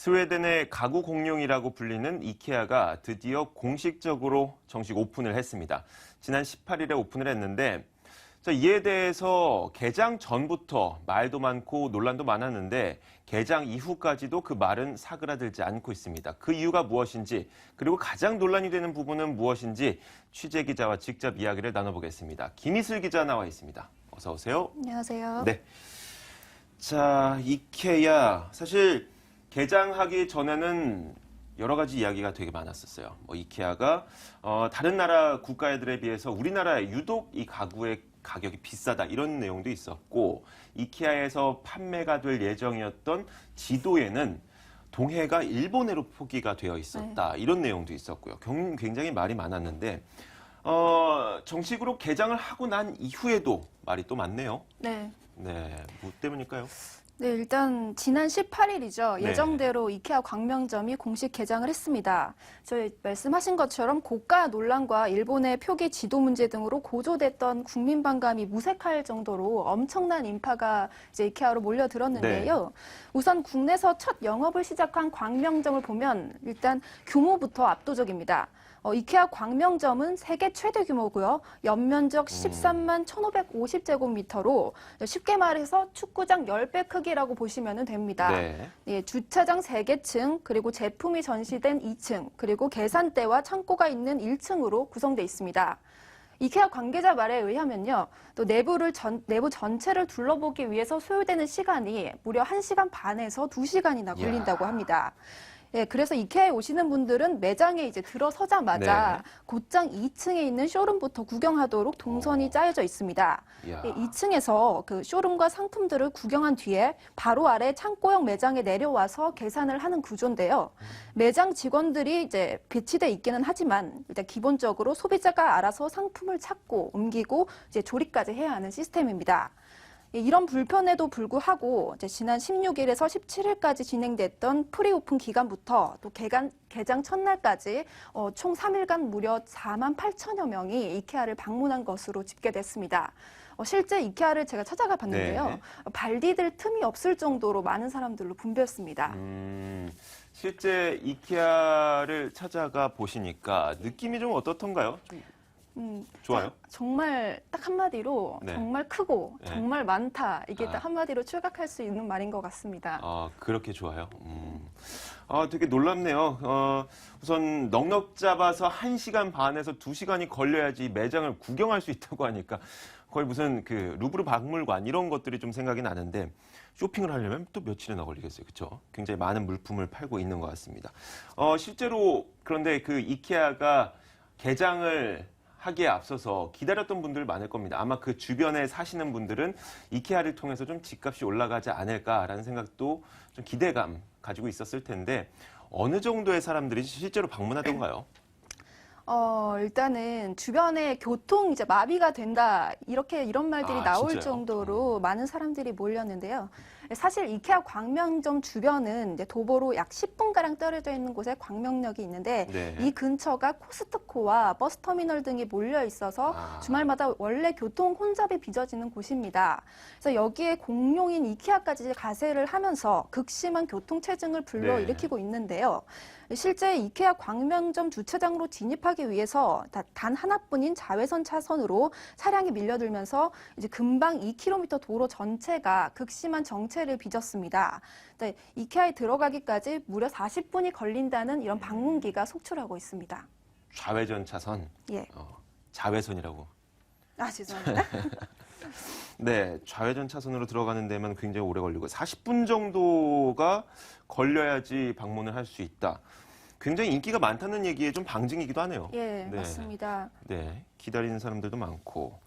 스웨덴의 가구 공룡이라고 불리는 이케아가 드디어 공식적으로 정식 오픈을 했습니다. 지난 18일에 오픈을 했는데 이에 대해서 개장 전부터 말도 많고 논란도 많았는데 개장 이후까지도 그 말은 사그라들지 않고 있습니다. 그 이유가 무엇인지 그리고 가장 논란이 되는 부분은 무엇인지 취재 기자와 직접 이야기를 나눠보겠습니다. 김희슬 기자 나와 있습니다. 어서 오세요. 안녕하세요. 네. 자, 이케아 사실 개장하기 전에는 여러 가지 이야기가 되게 많았었어요. 이케아가 다른 나라 국가들에 비해서 우리나라에 유독 이 가구의 가격이 비싸다 이런 내용도 있었고 이케아에서 판매가 될 예정이었던 지도에는 동해가 일본해로 표기가 되어 있었다 이런 내용도 있었고요. 굉장히 말이 많았는데 정식으로 개장을 하고 난 이후에도 말이 또 많네요. 네. 네, 뭐 때문일까요? 네, 일단 지난 18일이죠. 네. 예정대로 이케아 광명점이 공식 개장을 했습니다. 저희 말씀하신 것처럼 고가 논란과 일본의 표기 지도 문제 등으로 고조됐던 국민 반감이 무색할 정도로 엄청난 인파가 이제 이케아로 몰려들었는데요. 네. 우선 국내에서 첫 영업을 시작한 광명점을 보면 일단 규모부터 압도적입니다. 이케아 광명점은 세계 최대 규모고요. 연면적 13만 1,550제곱미터로 쉽게 말해서 축구장 10배 크기라고 보시면 됩니다. 네. 예, 주차장 3개층, 그리고 제품이 전시된 2층, 그리고 계산대와 창고가 있는 1층으로 구성되어 있습니다. 이케아 관계자 말에 의하면요, 또 내부 전체를 둘러보기 위해서 소요되는 시간이 무려 1시간 반에서 2시간이나 걸린다고 합니다. 예, 그래서 이케아에 오시는 분들은 매장에 이제 들어서자마자 네. 곧장 2층에 있는 쇼룸부터 구경하도록 동선이 짜여져 있습니다. 이야. 예, 2층에서 그 쇼룸과 상품들을 구경한 뒤에 바로 아래 창고형 매장에 내려와서 계산을 하는 구조인데요. 매장 직원들이 이제 배치돼 있기는 하지만 일단 기본적으로 소비자가 알아서 상품을 찾고 옮기고 이제 조립까지 해야 하는 시스템입니다. 이런 불편에도 불구하고 이제 지난 16일에서 17일까지 진행됐던 프리오픈 기간부터 또 개장 첫날까지 총 3일간 무려 4만 8천여 명이 이케아를 방문한 것으로 집계됐습니다. 실제 이케아를 제가 찾아가 봤는데요. 네. 발 디딜 틈이 없을 정도로 많은 사람들로 붐볐습니다. 실제 이케아를 찾아가 보시니까 느낌이 좀 어떻던가요? 좀 좋아요? 정말 딱 한마디로 네. 정말 크고 네. 정말 많다. 이게 딱 한마디로 출각할 수 있는 말인 것 같습니다. 그렇게 좋아요? 되게 놀랍네요. 우선 넉넉 잡아서 1시간 반에서 2시간이 걸려야지 매장을 구경할 수 있다고 하니까 거의 무슨 그 루브르 박물관 이런 것들이 좀 생각이 나는데 쇼핑을 하려면 또 며칠이나 걸리겠어요. 그렇죠? 굉장히 많은 물품을 팔고 있는 것 같습니다. 실제로 그런데 그 이케아가 개장을 하기에 앞서서 기다렸던 분들 많을 겁니다. 아마 그 주변에 사시는 분들은 이케아를 통해서 좀 집값이 올라가지 않을까라는 생각도 좀 기대감 가지고 있었을 텐데 어느 정도의 사람들이 실제로 방문하던가요? 일단은 주변에 교통 이제 마비가 된다 이런 말들이 나올 진짜요? 정도로 많은 사람들이 몰렸는데요. 사실 이케아 광명점 주변은 이제 도보로 약 10분가량 떨어져 있는 곳에 광명역이 있는데 네. 이 근처가 코스트코와 버스터미널 등이 몰려 있어서 주말마다 원래 교통 혼잡이 빚어지는 곳입니다. 그래서 여기에 공룡인 이케아까지 가세를 하면서 극심한 교통체증을 불러일으키고 있는데요. 실제 이케아 광명점 주차장으로 진입하기 위해서 단 하나뿐인 자외선 차선으로 차량이 밀려들면서 이제 금방 2km 도로 전체가 극심한 정체를 빚었습니다. 이케아에 들어가기까지 무려 40분이 걸린다는 이런 방문기가 속출하고 있습니다. 좌회전 차선. 예. 자외선이라고. 죄송합니다. 네, 좌회전 차선으로 들어가는 데면 굉장히 오래 걸리고 40분 정도가 걸려야지 방문을 할 수 있다. 굉장히 인기가 많다는 얘기에 좀 방증이기도 하네요. 예, 네. 맞습니다. 네, 기다리는 사람들도 많고.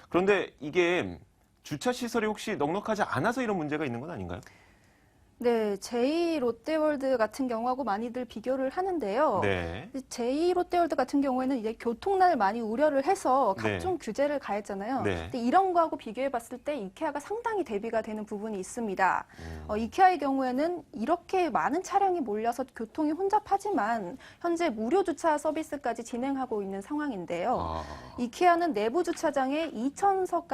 그런데 이게 주차 시설이 혹시 넉넉하지 않아서 이런 문제가 있는 건 아닌가요? 네, 제2 롯데월드 같은 경우하고 많이들 비교를 하는데요. 네. 제2 롯데월드 같은 경우에는 이제 교통난을 많이 우려를 해서 네. 각종 규제를 가했잖아요. 네. 근데 이런 거하고 비교해 봤을 때 이케아가 상당히 대비가 되는 부분이 있습니다. 이케아의 경우에는 이렇게 많은 차량이 몰려서 교통이 혼잡하지만 현재 무료 주차 서비스까지 진행하고 있는 상황인데요. 이케아는 내부 주차장에 2,000석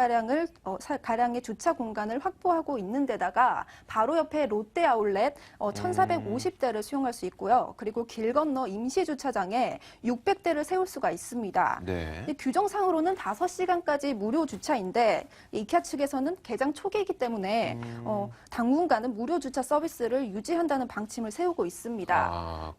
가량의 주차 공간을 확보하고 있는 데다가 바로 옆에 롯데 롯데 아울렛 1,450대를 수용할 수 있고요. 그리고 길 건너 임시 주차장에 600대를 세울 수가 있습니다. 네. 규정상으로는 5시간까지 무료 주차인데 이케아 측에서는 개장 초기이기 때문에 당분간은 무료 주차 서비스를 유지한다는 방침을 세우고 있습니다. 아,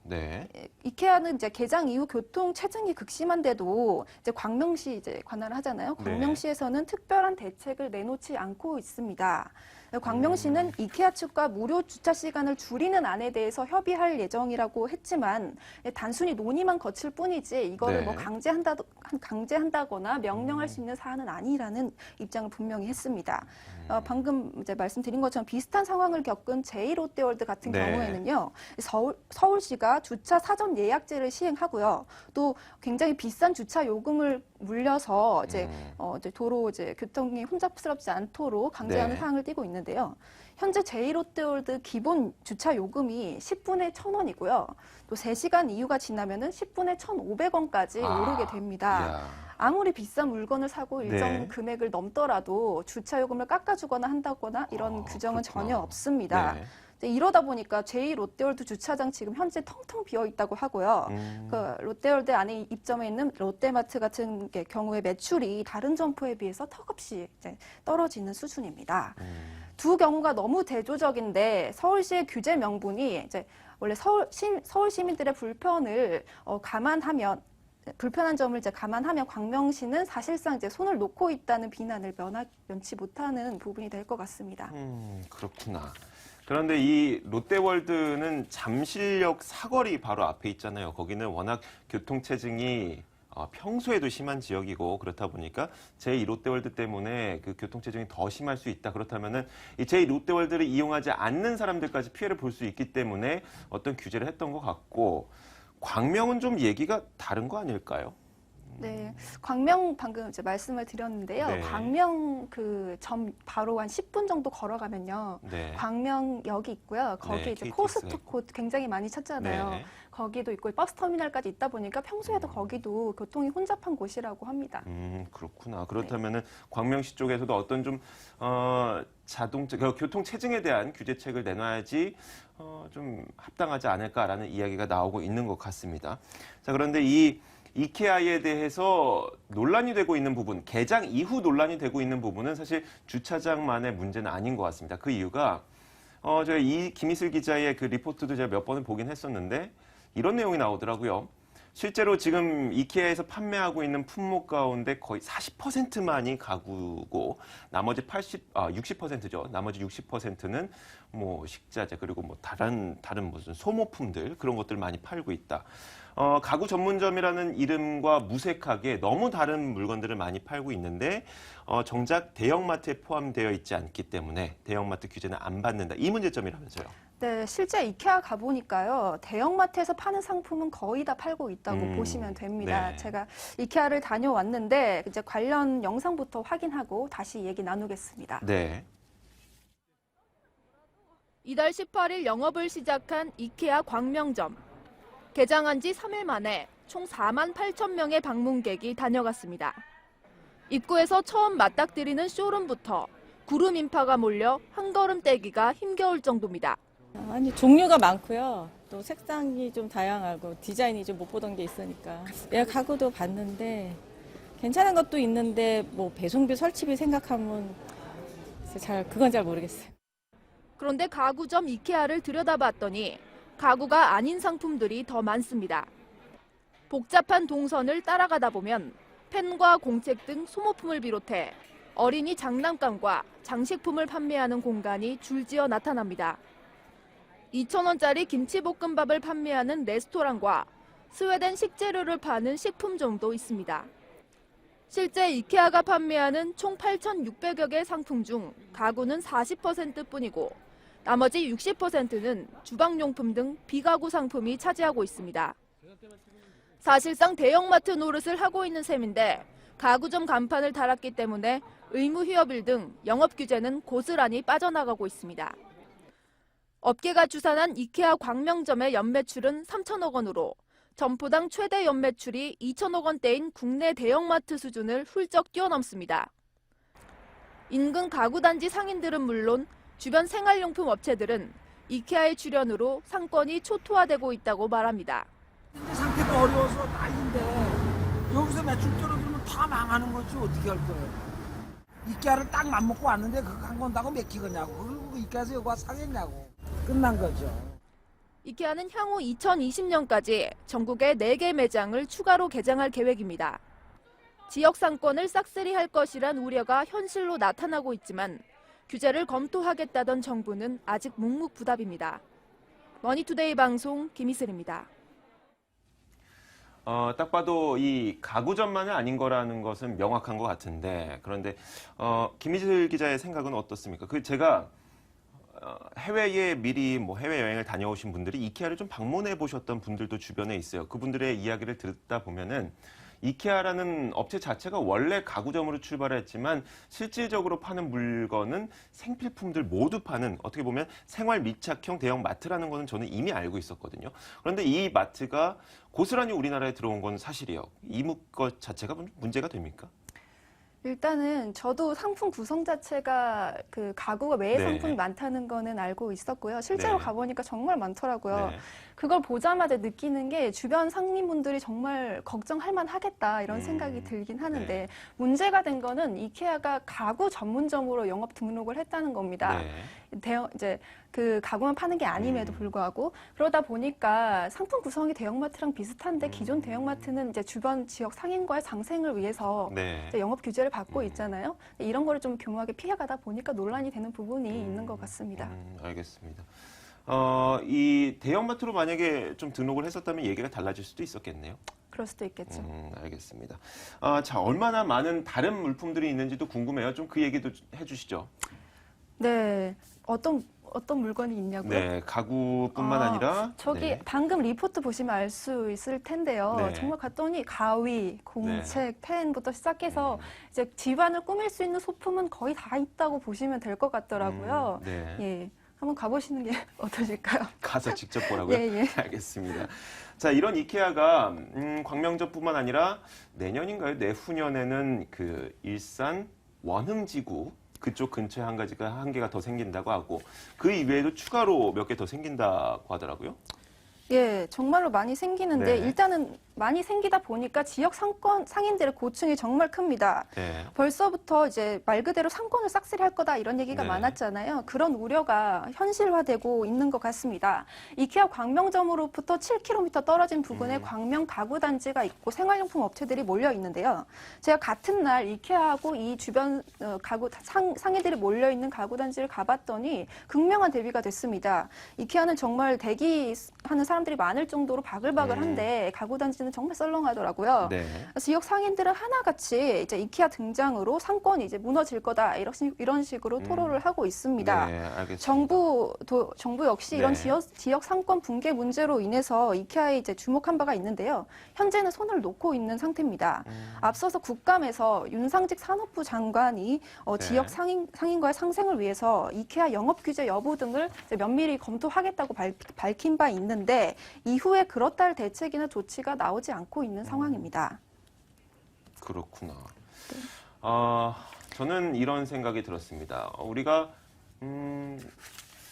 네. 이케아는 이제 개장 이후 교통 체증이 극심한데도 이제 광명시 이제 관할을 하잖아요. 네. 광명시에서는 특별한 대책을 내놓지 않고 있습니다. 광명시는 이케아 측과 무료 주차 시간을 줄이는 안에 대해서 협의할 예정이라고 했지만 단순히 논의만 거칠 뿐이지 이거를 네. 뭐 강제한다거나 명령할 수 있는 사안은 아니라는 입장을 분명히 했습니다. 방금 이제 말씀드린 것처럼 비슷한 상황을 겪은 제2롯데월드 같은 네. 경우에는요. 서울시가 주차 사전 예약제를 시행하고요. 또 굉장히 비싼 주차 요금을 물려서 이제 도로 이제 교통이 혼잡스럽지 않도록 강제하는 네. 사항을 띠고 있는데요. 현재 제2롯데월드 기본 주차 요금이 10분에 1,000원이고요. 또 3시간 이후가 지나면은 10분에 1,500원까지 오르게 됩니다. 이야. 아무리 비싼 물건을 사고 일정 네. 금액을 넘더라도 주차 요금을 깎아주거나 한다거나 이런 규정은 그렇구나. 전혀 없습니다. 네. 이러다 보니까 제2롯데월드 주차장 지금 현재 텅텅 비어 있다고 하고요. 그 롯데월드 안에 입점해 있는 롯데마트 같은 경우에 매출이 다른 점포에 비해서 턱없이 이제 떨어지는 수준입니다. 두 경우가 너무 대조적인데 서울시의 규제 명분이 이제 원래 서울 시민들의 불편을 불편한 점을 이제 감안하면 광명시는 사실상 이제 손을 놓고 있다는 비난을 면치 못하는 부분이 될 것 같습니다. 그렇구나. 그런데 이 롯데월드는 잠실역 사거리 바로 앞에 있잖아요. 거기는 워낙 교통체증이 평소에도 심한 지역이고 그렇다 보니까 제2롯데월드 때문에 그 교통체증이 더 심할 수 있다. 그렇다면은 이 제2롯데월드를 이용하지 않는 사람들까지 피해를 볼 수 있기 때문에 어떤 규제를 했던 것 같고 광명은 좀 얘기가 다른 거 아닐까요? 네, 광명 방금 이제 말씀을 드렸는데요. 네. 광명 그 점 바로 한 10분 정도 걸어가면요. 네. 광명역이 있고요. 거기 네, 이제 KTX. 코스트코 굉장히 많이 찾잖아요. 네. 거기도 있고 버스터미널까지 있다 보니까 평소에도 거기도 교통이 혼잡한 곳이라고 합니다. 그렇구나. 그렇다면은 광명시 쪽에서도 어떤 좀 교통 체증에 대한 규제책을 내놔야지 좀 합당하지 않을까라는 이야기가 나오고 있는 것 같습니다. 자, 그런데 이 이케아에 대해서 논란이 되고 있는 부분, 개장 이후 논란이 되고 있는 부분은 사실 주차장만의 문제는 아닌 것 같습니다. 그 이유가 저희 김희슬 기자의 그 리포트도 제가 몇 번을 보긴 했었는데 이런 내용이 나오더라고요. 실제로 지금 이케아에서 판매하고 있는 품목 가운데 거의 40%만이 가구고 나머지 60%죠. 나머지 60%는 뭐 식자재 그리고 뭐 다른 무슨 소모품들 그런 것들 많이 팔고 있다. 가구 전문점이라는 이름과 무색하게 너무 다른 물건들을 많이 팔고 있는데 정작 대형마트에 포함되어 있지 않기 때문에 대형마트 규제는 안 받는다. 이 문제점이라면서요. 네, 실제 이케아 가보니까요. 대형마트에서 파는 상품은 거의 다 팔고 있다고 보시면 됩니다. 네. 제가 이케아를 다녀왔는데 이제 관련 영상부터 확인하고 다시 얘기 나누겠습니다. 네. 이달 18일 영업을 시작한 이케아 광명점. 개장한 지 3일 만에 총 4만 8천 명의 방문객이 다녀갔습니다. 입구에서 처음 맞닥뜨리는 쇼룸부터 구름 인파가 몰려 한 걸음 떼기가 힘겨울 정도입니다. 아니, 종류가 많고요. 또 색상이 좀 다양하고 디자인이 좀 못 보던 게 있으니까. 내가 가구도 봤는데 괜찮은 것도 있는데 뭐 배송비, 설치비 생각하면 그건 잘 모르겠어요. 그런데 가구점 이케아를 들여다봤더니 가구가 아닌 상품들이 더 많습니다. 복잡한 동선을 따라가다 보면 펜과 공책 등 소모품을 비롯해 어린이 장난감과 장식품을 판매하는 공간이 줄지어 나타납니다. 2,000원짜리 김치볶음밥을 판매하는 레스토랑과 스웨덴 식재료를 파는 식품점도 있습니다. 실제 이케아가 판매하는 총 8,600여 개 상품 중 가구는 40%뿐이고 나머지 60%는 주방용품 등 비가구 상품이 차지하고 있습니다. 사실상 대형마트 노릇을 하고 있는 셈인데 가구점 간판을 달았기 때문에 의무 휴업일 등 영업 규제는 고스란히 빠져나가고 있습니다. 업계가 추산한 이케아 광명점의 연매출은 3천억 원으로 점포당 최대 연매출이 2천억 원대인 국내 대형마트 수준을 훌쩍 뛰어넘습니다. 인근 가구단지 상인들은 물론 주변 생활용품 업체들은 이케아의 출현으로 상권이 초토화되고 있다고 말합니다. 현재 상태가 어려워서 난리인데 여기서 매출 떨어지면 다 망하는 거지 어떻게 할 거예요. 이케아를 딱 맘먹고 왔는데 그거 한 건다고 맥히겠냐고. 그리고 이케아에서 여기 와서 사겠냐고. 끝난 거죠. 이케아는 향후 2020년까지 전국에 4개 매장을 추가로 개장할 계획입니다. 지역 상권을 싹쓸이할 것이란 우려가 현실로 나타나고 있지만 규제를 검토하겠다던 정부는 아직 묵묵부답입니다. 머니투데이 방송 김희슬입니다. 딱 봐도 이 가구점만은 아닌 거라는 것은 명확한 것 같은데 그런데 김희슬 기자의 생각은 어떻습니까? 제가 해외에 미리 해외 여행을 다녀오신 분들이 이케아를 좀 방문해 보셨던 분들도 주변에 있어요. 그분들의 이야기를 듣다 보면은 이케아라는 업체 자체가 원래 가구점으로 출발했지만 실질적으로 파는 물건은 생필품들 모두 파는 어떻게 보면 생활 밀착형 대형 마트라는 거는 저는 이미 알고 있었거든요. 그런데 이 마트가 고스란히 우리나라에 들어온 건 사실이에요. 이 것 자체가 문제가 됩니까? 일단은 저도 상품 구성 자체가 그 가구가 외의 네. 상품이 많다는 거는 알고 있었고요. 실제로 네. 가보니까 정말 많더라고요. 네. 그걸 보자마자 느끼는 게 주변 상인분들이 정말 걱정할 만하겠다 이런 음. 생각이 들긴 하는데 네. 문제가 된 거는 이케아가 가구 전문점으로 영업 등록을 했다는 겁니다. 네. 이제 그 가구만 파는 게 아님에도 불구하고 그러다 보니까 상품 구성이 대형마트랑 비슷한데 기존 대형마트는 이제 주변 지역 상인과의 상생을 위해서 네. 이제 영업 규제를 받고 있잖아요. 이런 거를 좀 교묘하게 피해가다 보니까 논란이 되는 부분이 있는 것 같습니다. 알겠습니다. 이 대형마트로 만약에 좀 등록을 했었다면 얘기가 달라질 수도 있었겠네요. 그럴 수도 있겠죠. 알겠습니다. 자, 얼마나 많은 다른 물품들이 있는지도 궁금해요. 좀 그 얘기도 해주시죠. 네, 어떤 물건이 있냐고요? 네, 가구뿐만 아니라 저기 네. 방금 리포트 보시면 알 수 있을 텐데요. 네. 정말 갔더니 가위, 공책, 펜부터 시작해서 이제 집안을 꾸밀 수 있는 소품은 거의 다 있다고 보시면 될 것 같더라고요. 네. 예, 한번 가보시는 게 어떠실까요? 가서 직접 보라고요? 예, 예. 알겠습니다. 자, 이런 이케아가 광명점뿐만 아니라 내년인가요? 내후년에는 그 일산 원흥지구 그쪽 근처에 한 개가 더 생긴다고 하고 그 이외에도 추가로 몇 개 더 생긴다고 하더라고요. 예, 정말로 많이 생기는데 네. 일단은 많이 생기다 보니까 지역 상인들의 고충이 정말 큽니다. 네. 벌써부터 이제 말 그대로 상권을 싹쓸이 할 거다 이런 얘기가 네. 많았잖아요. 그런 우려가 현실화되고 있는 것 같습니다. 이케아 광명점으로부터 7km 떨어진 부근에 광명 가구단지가 있고 생활용품 업체들이 몰려 있는데요. 제가 같은 날 이케아하고 이 주변 가구 상인들이 몰려 있는 가구단지를 가봤더니 극명한 대비가 됐습니다. 이케아는 정말 대기하는 사람들이 많을 정도로 바글바글한데 가구단지는 정말 썰렁하더라고요. 네. 지역 상인들은 하나같이 이제 이케아 등장으로 상권이 이제 무너질 거다 이런 식으로 토로를 하고 있습니다. 네, 알겠습니다. 정부 역시 이런 네. 지역 상권 붕괴 문제로 인해서 이케아에 이제 주목한 바가 있는데요. 현재는 손을 놓고 있는 상태입니다. 앞서서 국감에서 윤상직 산업부 장관이 네. 지역 상인과의 상생을 위해서 이케아 영업 규제 여부 등을 이제 면밀히 검토하겠다고 밝힌 바 있는데 이후에 그렇다 할 대책이나 조치가 나오지 않고 있는 상황입니다. 그렇구나. 저는 이런 생각이 들었습니다. 우리가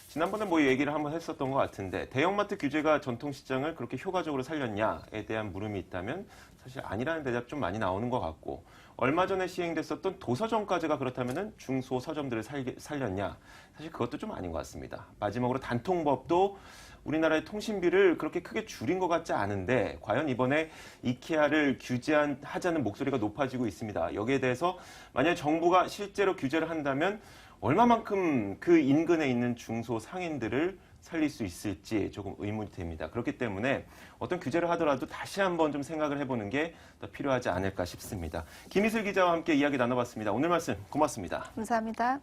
지난번에 얘기를 한번 했었던 것 같은데 대형마트 규제가 전통시장을 그렇게 효과적으로 살렸냐에 대한 물음이 있다면 사실 아니라는 대답 좀 많이 나오는 것 같고 얼마 전에 시행됐었던 도서정가제가 그렇다면 중소서점들을 살렸냐 사실 그것도 좀 아닌 것 같습니다. 마지막으로 단통법도 우리나라의 통신비를 그렇게 크게 줄인 것 같지 않은데 과연 이번에 이케아를 규제하자는 목소리가 높아지고 있습니다. 여기에 대해서 만약 정부가 실제로 규제를 한다면 얼마만큼 그 인근에 있는 중소 상인들을 살릴 수 있을지 조금 의문이 됩니다. 그렇기 때문에 어떤 규제를 하더라도 다시 한번 좀 생각을 해보는 게 더 필요하지 않을까 싶습니다. 김희슬 기자와 함께 이야기 나눠봤습니다. 오늘 말씀 고맙습니다. 감사합니다.